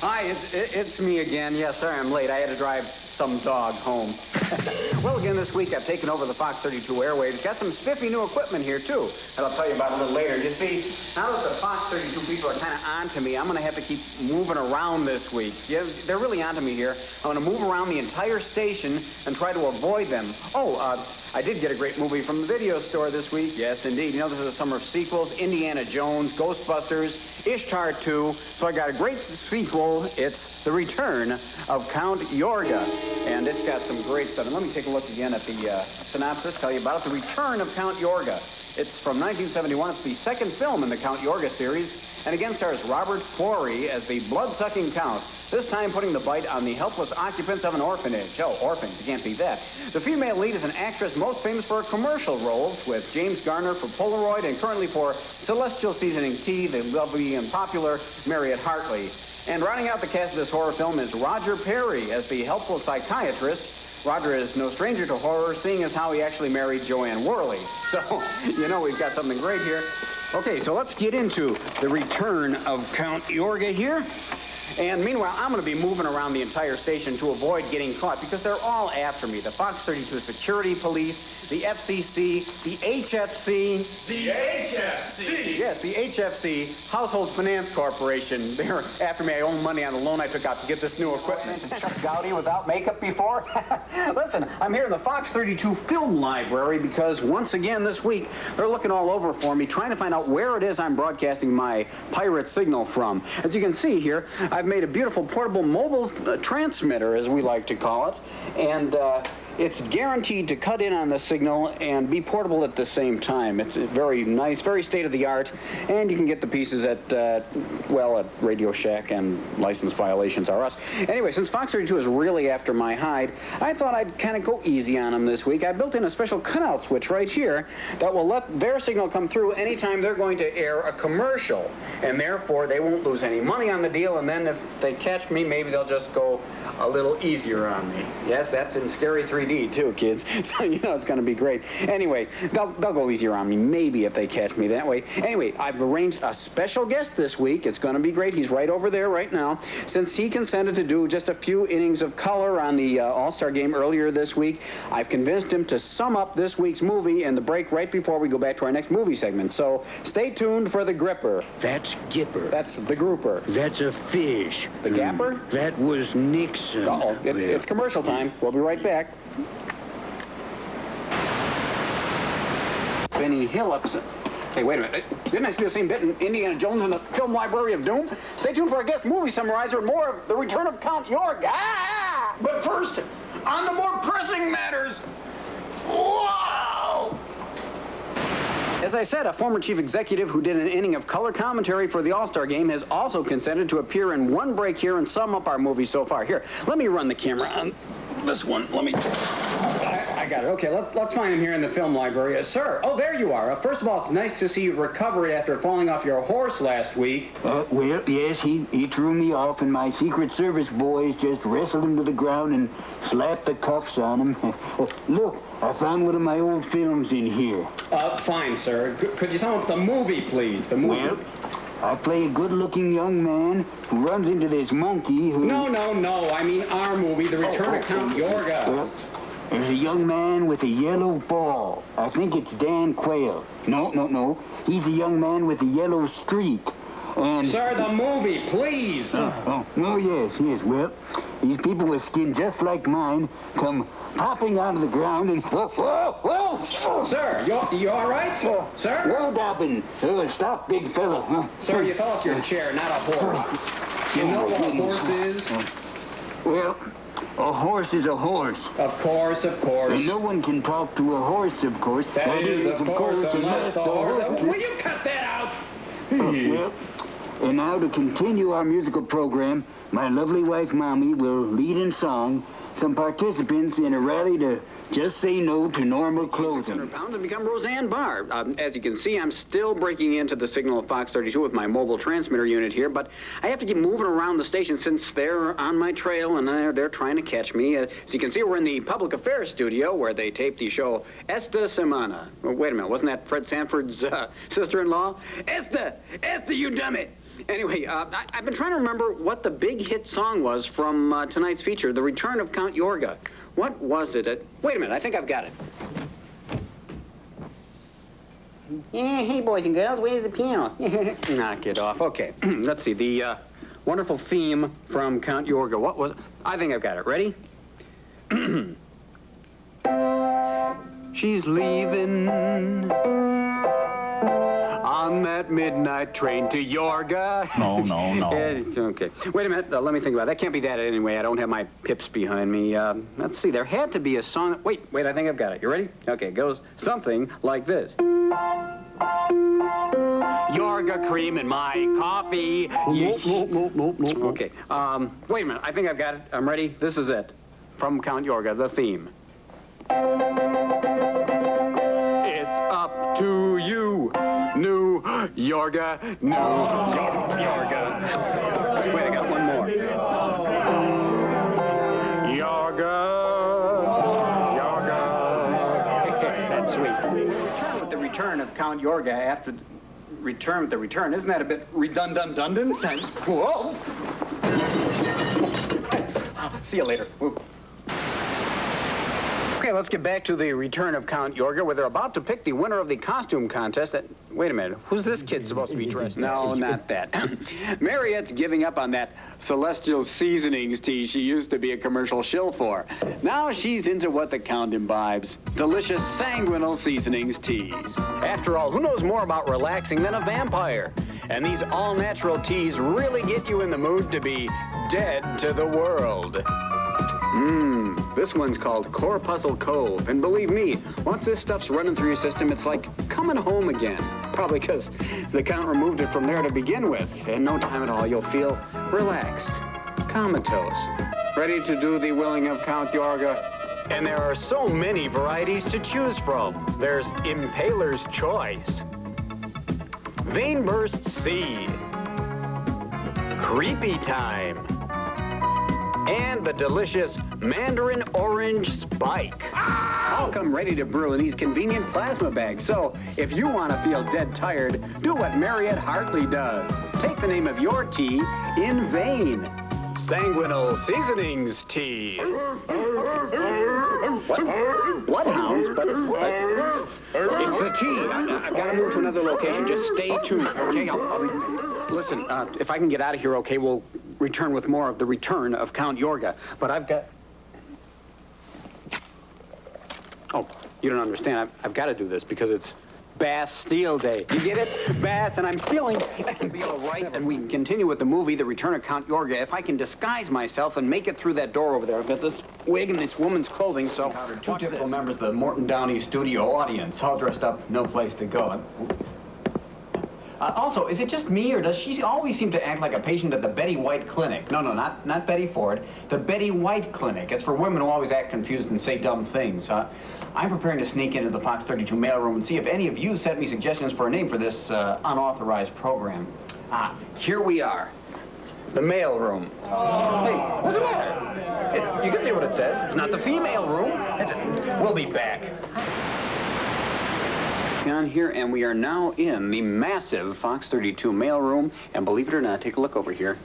Hi, it's me again. Yes, sorry I'm late. I had to drive some dog home. Well, again, this week I've taken over the Fox 32 airwaves. Got some spiffy new equipment here, too, that I'll tell you about a little later. You see, now that the Fox 32 people are kind of onto me, I'm going to have to keep moving around this week. Yeah, they're really onto me here. I'm going to move around the entire station and try to avoid them. Oh, I did get a great movie from the video store this week. Yes, indeed. You know, this is a summer of sequels. Indiana Jones, Ghostbusters, Ishtar 2. So I got a great sequel. It's The Return of Count Yorga. And it's got some great stuff. And let me take a look again at the synopsis, tell you about it. The Return of Count Yorga. It's from 1971. It's the second film in the Count Yorga series. And again stars Robert Quarry as the blood-sucking count, this time putting the bite on the helpless occupants of an orphanage. Oh, orphans, you can't beat that. The female lead is an actress most famous for her commercial roles, with James Garner for Polaroid and currently for Celestial Seasoning Tea, the lovely and popular Marriott Hartley. And rounding out the cast of this horror film is Roger Perry as the helpful psychiatrist. Roger is no stranger to horror, seeing as how he actually married Joanne Worley. So, you know, we've got something great here. Okay, so let's get into The Return of Count Yorga here. And meanwhile, I'm going to be moving around the entire station to avoid getting caught because they're all after me. The Fox 32 Security Police, the FCC, the HFC. The HFC? Yes, the HFC, Household Finance Corporation. They're after me. I owe money on the loan I took out to get this new equipment. Chuck Gowdy without makeup before? Listen, I'm here in the Fox 32 Film Library because once again this week, they're looking all over for me, trying to find out where it is I'm broadcasting my pirate signal from. As you can see here, I've made a beautiful portable mobile transmitter, as we like to call it, and it's guaranteed to cut in on the signal and be portable at the same time. It's very nice, very state-of-the-art, and you can get the pieces at, well, at Radio Shack and License Violations R Us. Anyway, since Fox 32 is really after my hide, I thought I'd kind of go easy on them this week. I built in a special cutout switch right here that will let their signal come through anytime they're going to air a commercial, and therefore they won't lose any money on the deal, and then if they catch me, maybe they'll just go a little easier on me. Yes, that's in Scary 3D too, kids. So, you know, it's going to be great. Anyway, they'll go easier on me, maybe, if they catch me that way. Anyway, I've arranged a special guest this week. It's going to be great. He's right over there right now. Since he consented to do just a few innings of color on the All-Star game earlier this week, I've convinced him to sum up this week's movie in the break right before we go back to our next movie segment. So stay tuned for The Gripper. That's Gipper. That's The Grouper. That's a fish. The Gapper? That was Nixon. Uh-oh. It's commercial time. We'll be right back. Benny Hillips. Hey, wait a minute. Didn't I see the same bit in Indiana Jones in the Film Library of Doom? Stay tuned for our guest movie summarizer, more of The Return of Count Yorga. Ah! But first, on to more pressing matters. Wow! As I said, a former chief executive who did an inning of color commentary for the All-Star game has also consented to appear in one break here and sum up our movie so far. Here, let me run the camera on this one. Let me... I got it. Okay, let's find him here in the film library. Sir, oh, there you are. First of all, it's nice to see you've recovered after falling off your horse last week. Well, yes, he threw me off, and my Secret Service boys just wrestled him to the ground and slapped the cuffs on him. Look, I found one of my old films in here. Fine, sir. Could you sum up the movie, please? The movie. Well, I play a good-looking young man who runs into this monkey who... No. I mean our movie, The Return of Count Yorga. Well, there's a young man with a yellow ball. I think it's Dan Quayle. No. He's a young man with a yellow streak. And... Sir, the movie, please. Yes. Well, these people with skin just like mine come popping out of the ground and... Whoa! Sir, you all right? Sir? Whoa, Dobbin. Stop, big fella. Sir, you fell off your chair, not a horse. You know what a horse is? Well, a horse is a horse. Of course. And no one can talk to a horse, of course. That is, of course, unless the horse... Will you cut that out? Well, and now to continue our musical program, my lovely wife, Mommy, will lead in song some participants in a rally to just say no to normal clothing. 600 pounds and become Roseanne Barr. As you can see, I'm still breaking into the signal of Fox 32 with my mobile transmitter unit here, but I have to keep moving around the station since they're on my trail and they're trying to catch me. As you can see, we're in the public affairs studio where they taped the show Esta Semana. Oh, wait a minute, wasn't that Fred Sanford's sister-in-law? Esta, you dummy! Anyway, I've been trying to remember what the big hit song was from tonight's feature, The Return of Count Yorga. What was it? Wait a minute, I think I've got it. Yeah, hey, boys and girls, where's the piano? Knock it off. Okay, let's see. The wonderful theme from Count Yorga. What was it? I think I've got it. Ready? She's leaving on that midnight train to Yorga. No. Okay. Wait a minute. Let me think about it. That can't be that anyway. I don't have my pips behind me. Let's see. There had to be a song. Wait. I think I've got it. You ready? Okay. It goes something like this. Yorga cream in my coffee. Nope. Okay. Wait a minute. I think I've got it. I'm ready. This is it. From Count Yorga, the theme. It's up to you, New Yorga, New Yorga. Wait, I got one more. Yorga. That's sweet. Return with the return of Count Yorga after return with the return. Isn't that a bit redundant? Whoa. See you later. Whoa. Okay, let's get back to the return of Count Yorga, where they're about to pick the winner of the costume contest. Wait a minute, who's this kid supposed to be dressed? No, not that. Marriott's giving up on that Celestial Seasonings tea she used to be a commercial shill for. Now she's into what the Count imbibes, delicious sanguinal seasonings teas. After all, who knows more about relaxing than a vampire? And these all-natural teas really get you in the mood to be dead to the world. This one's called Corpuscle Cove, and believe me, once this stuff's running through your system, it's like coming home again. Probably because the Count removed it from there to begin with. In no time at all, you'll feel relaxed, comatose, ready to do the willing of Count Yorga. And there are so many varieties to choose from. There's Impaler's Choice, Vein-Burst Seed, Creepy Time, and the delicious Mandarin Orange Spike. All come ready to brew in these convenient plasma bags. So if you want to feel dead tired, do what Marriott Hartley does. Take the name of your tea in vain. Sanguinal Seasonings Tea. What? Bloodhounds? But it's the tea. I've got to move to another location. Just stay tuned, okay? Listen, if I can get out of here, okay, we'll return with more of the return of Count Yorga. But I've got... Oh, you don't understand. I've got to do this because it's Bastille Day. You get it? Bass, and I'm stealing. It'll be all right, and we can continue with the movie, The Return of Count Yorga, if I can disguise myself and make it through that door over there. I've got this wig and this woman's clothing, so... Two typical members of the Morton Downey studio audience, all dressed up, no place to go. Also, is it just me, or does she always seem to act like a patient at the Betty White Clinic? No, not Betty Ford. The Betty White Clinic. It's for women who always act confused and say dumb things. I'm preparing to sneak into the Fox 32 mailroom and see if any of you sent me suggestions for a name for this unauthorized program. Here we are. The mailroom. Hey, what's the matter? You can see what it says. It's not the female room. We'll be back. On here, and we are now in the massive Fox 32 mailroom, and believe it or not, take a look over here.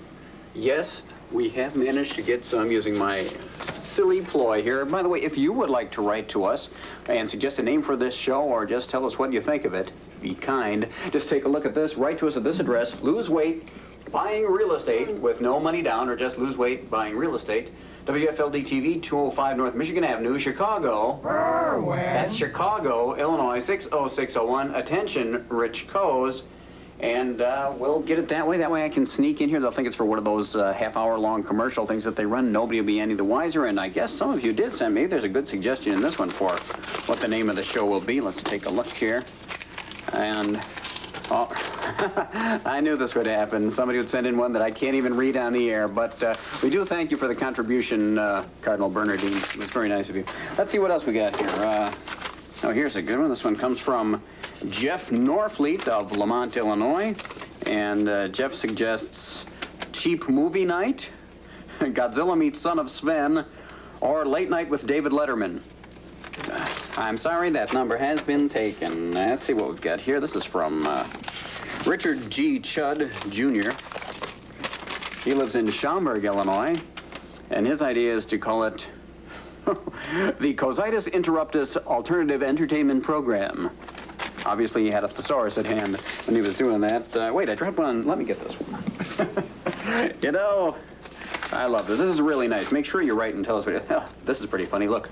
Yes, we have managed to get some using my silly ploy here. By the way, if you would like to write to us and suggest a name for this show, or just tell us what you think of it, be kind. Just take a look at this. Write to us at this address. Lose weight buying real estate with no money down, or just lose weight buying real estate. WFLD TV, 205 North Michigan Avenue, Chicago. That's Chicago, Illinois, 60601. Attention, Rich Coes. And we'll get it that way. That way I can sneak in here. They'll think it's for one of those half-hour-long commercial things that they run. Nobody will be any the wiser. And I guess some of you did send. Maybe there's a good suggestion in this one for what the name of the show will be. Let's take a look here. And... oh, I knew this would happen. Somebody would send in one that I can't even read on the air. But we do thank you for the contribution, Cardinal Bernardine. It was very nice of you. Let's see what else we got here. Oh, here's a good one. This one comes from Jeff Norfleet of Lamont, Illinois. And Jeff suggests Cheap Movie Night, Godzilla Meets Son of Sven, or Late Night with David Letterman. I'm sorry, that number has been taken. Let's see what we've got here. This is from Richard G. Chudd, Jr. He lives in Schaumburg, Illinois, and his idea is to call it the Cositis Interruptus Alternative Entertainment Program. Obviously, he had a thesaurus at hand when he was doing that. Wait, I dropped one. Let me get this one. You know, I love this. This is really nice. Make sure you write and tell us what it is. Oh, this is pretty funny. Look.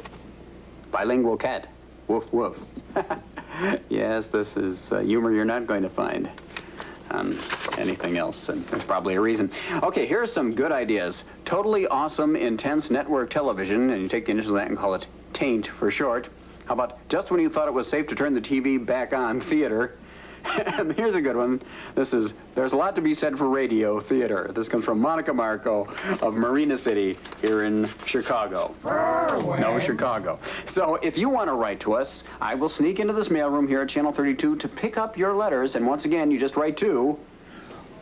Bilingual cat. Woof, woof. Yes, this is humor you're not going to find on anything else, and there's probably a reason. Okay, here are some good ideas. Totally awesome, intense network television, and you take the initials of that and call it TAINT for short. How about just when you thought it was safe to turn the TV back on, theater? And here's a good one. There's a lot to be said for radio theater. This comes from Monica Marco of Marina City here in Chicago. No, Chicago. So if you want to write to us, I will sneak into this mailroom here at Channel 32 to pick up your letters. And once again, you just write to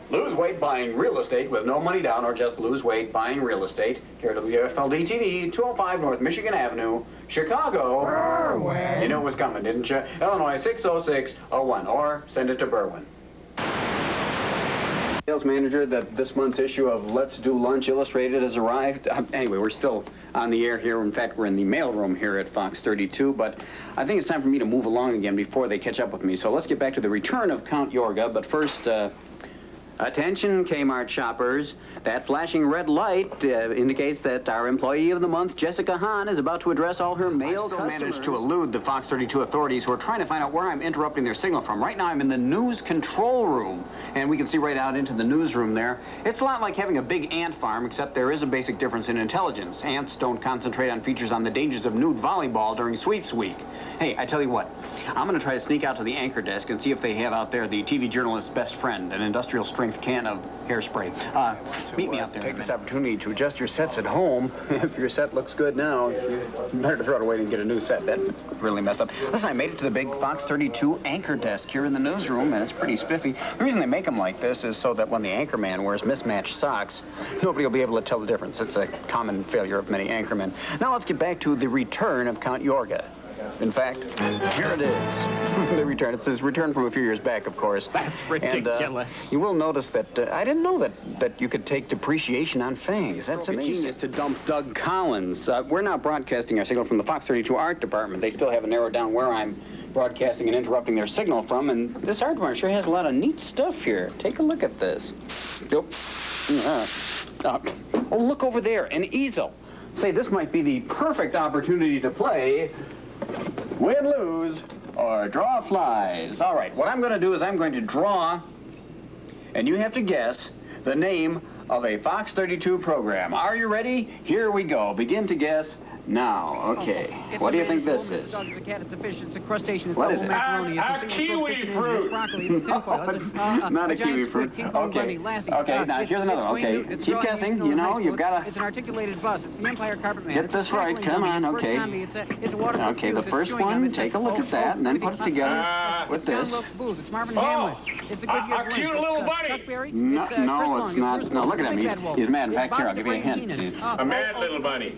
Lose Weight Buying Real Estate with no money down, or just Lose Weight Buying Real Estate, KWFLD-TV, 205 North Michigan Avenue, Chicago. Berwyn. You knew it was coming, didn't you? Illinois 60601, or send it to Berwyn. Sales manager that this month's issue of Let's Do Lunch Illustrated has arrived. Anyway, we're still on the air here. In fact, we're in the mailroom here at Fox 32, but I think it's time for me to move along again before they catch up with me. So let's get back to the return of Count Yorga, but first, attention, Kmart shoppers. That flashing red light indicates that our employee of the month, Jessica Hahn, is about to address all her male customers. I still managed to elude the Fox 32 authorities who are trying to find out where I'm interrupting their signal from. Right now, I'm in the news control room, and we can see right out into the newsroom there. It's a lot like having a big ant farm, except there is a basic difference in intelligence. Ants don't concentrate on features on the dangers of nude volleyball during sweeps week. Hey, I tell you what, I'm going to try to sneak out to the anchor desk and see if they have out there the TV journalist's best friend, an industrial strength can of hairspray. Meet me out there. Take this opportunity to adjust your sets at home. If your set looks good now, you better throw it away and get a new set. That really messed up. Listen, I made it to the big Fox 32 anchor desk here in the newsroom, and it's pretty spiffy. The reason they make them like this is so that when the anchor man wears mismatched socks, nobody will be able to tell the difference. It's a common failure of many anchormen. Now let's get back to the return of Count Yorga. In fact, here it is. The return. It's his return from a few years back, of course. That's ridiculous. And, you will notice that I didn't know that you could take depreciation on fangs. That's amazing. Genius to dump Doug Collins. We're now broadcasting our signal from the Fox 32 art department. They still haven't narrowed down where I'm broadcasting and interrupting their signal from, and this art department sure has a lot of neat stuff here. Take a look at this. Yep. Oh, look over there, an easel. Say, this might be the perfect opportunity to play Win, Lose, or Draw Flies. All right, what I'm going to do is I'm going to draw, and you have to guess the name of a Fox 32 program. Are you ready? Here we go. Begin to guess now. Okay. What do you think this is? It's a cat, it's a fish, it's a crustacean, it's What a is it? macaroni, it's a kiwi fruit. broccoli, it's tinfoil, it's Not a kiwi giant fruit. squid, King Kong Okay. bunny, lassie. Okay, now here's another one. Okay, keep guessing. You know, you've got to It's an articulated bus. It's the Empire Carpet Man. get It's this a right. tackling Come dummy, on, it's okay. Comedy. It's a water Okay, the first one, take a look at that, and then put it together with this. It's Booth. It's Marvin Hamlish. It's the Goodyear a Blimp. cute It's, little bunny. Chuck Berry. No, It's, no, Chris it's Long. not. Bruce No, Willis. look at him. Big Bad Wolf. He's mad. In It's fact, here, I'll Bob give you a the hint. Brain It's- Heenan. A mad little bunny.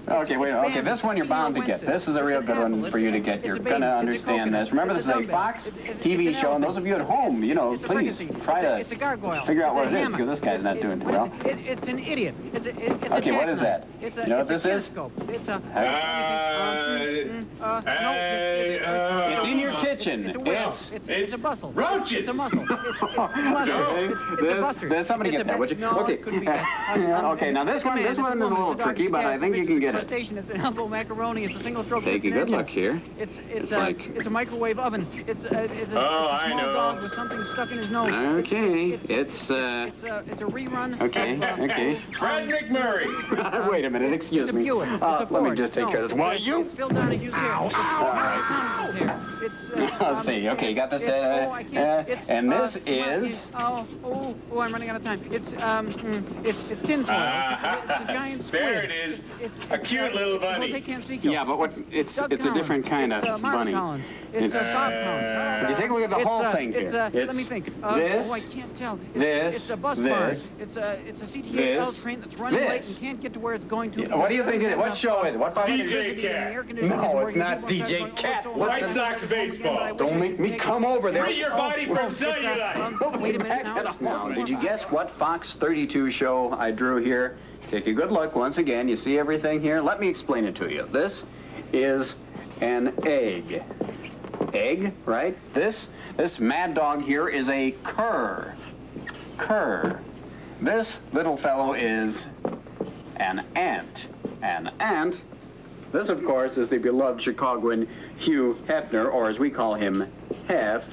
Okay, wait. Okay, this one you're bound to get. This is a real good one for you to get. You're going to understand this. Remember, this is a Fox TV show, and those of you at home, you know, please try to figure out what it is, because this guy's not doing too well. It's an idiot. It's a Okay, what is that? It's You know what this is? It's a... It's in your kitchen. It's a whistle. It's a bustle. roaches. It's a muscle. It's a mustard. It's a mustard. Somebody get that, would you? No, Okay. it couldn't be that. Okay, now this one is a little tricky, but I think you can get it. Crustacean. It's an elbow macaroni. It's a single stroke. Take a good look here. It's like- it's a microwave oven. It's a I small know. dog with something stuck in his nose. Okay, It's it's a rerun. okay, of, okay. Fred McMurray. Wait a minute, excuse It's a me. Buick. It's a Let me Ford. just take No, care of this. it's Why a- you? It's Phil Donahue's hair. It's Mario Thomas's hair. Let's see. Okay, you got this. I can't. And this is. I'm running out of time. It's tinfoil. It's a giant squid. There it is. It's A cute little Well, they bunny. can't see you. Yeah, but what? It's Doug a Collins. different kind It's, of Mark bunny. Collins. It's It's- Bob Collins. If you take a look at the whole thing here, let it's me think. this, I can't tell. this, It's a bus this, barn. It's a CTA-L this, train that's running late this. and can't get to where it's going to. What do you think it is? What show is it? What 500? DJ Cat. No, it's not DJ Cat. White Sox baseball. Don't make me come over there. Free your body from cellulite. Wait a minute Now, did you guess what Fox 32 show I drew here? Take a good look once again. You see everything here? Let me explain it to you. This is an egg. Egg, right? This mad dog here is a cur. Cur. This little fellow is an ant. An ant. This, of course, is the beloved Chicagoan Hugh Hefner, or as we call him, Hef.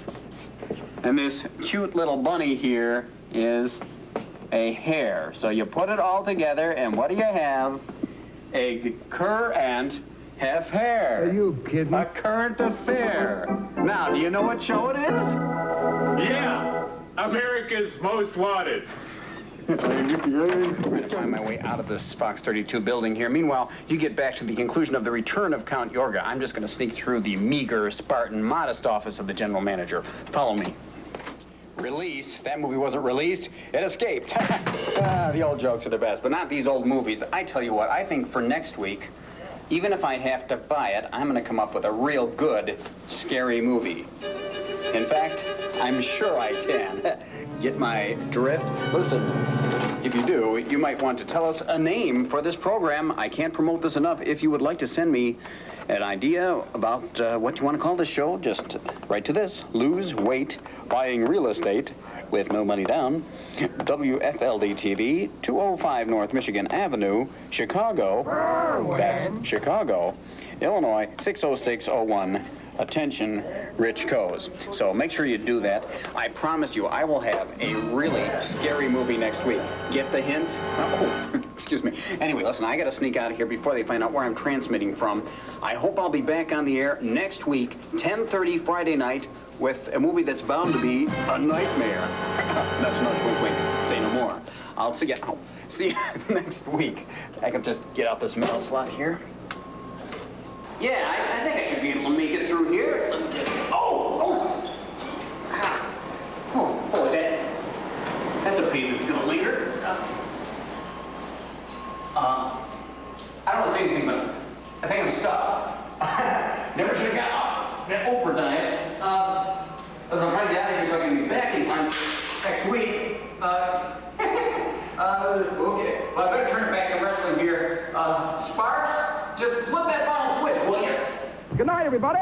And this cute little bunny here is a hare. So you put it all together, and what do you have? A cur ant Hef hare. Are you kidding? A current affair. Now, do you know what show it is? Yeah, America's Most Wanted. I'm trying to find my way out of this Fox 32 building here. Meanwhile, you get back to the conclusion of The Return of Count Yorga. I'm just going to sneak through the meager, Spartan, modest office of the general manager. Follow me. Release. That movie wasn't released. It escaped. The old jokes are the best, but not these old movies. I tell you what, I think for next week, even if I have to buy it, I'm going to come up with a real good, scary movie. In fact, I'm sure I can. Get my drift? Listen, if you do, you might want to tell us a name for this program. I can't promote this enough. If you would like to send me an idea about what you want to call this show, just write to this. Lose weight buying real estate with no money down. WFLD-TV, 205 North Michigan Avenue, Chicago. That's Chicago, Illinois, 60601. Attention, Rich Coes. So make sure you do that. I promise you, I will have a really scary movie next week. Get the hint? Oh, excuse me. Anyway, listen, I gotta sneak out of here before they find out where I'm transmitting from. I hope I'll be back on the air next week, 10:30 Friday night, with a movie that's bound to be a nightmare. That's no wink, wink. Say no more. I'll see you next week. I can just get out this mail slot here. Yeah, I think I should be able to make it through here. Let me just... Boy, that's a pain that's gonna linger. I don't want to say anything, but I think I'm stuck. Never should have got that Oprah diet. As I'm trying to get out of here so I can be back in time next week. Okay. Well, I better turn it back to wrestling here. Sparks, just flip that bottle switch, will you? Good night, everybody.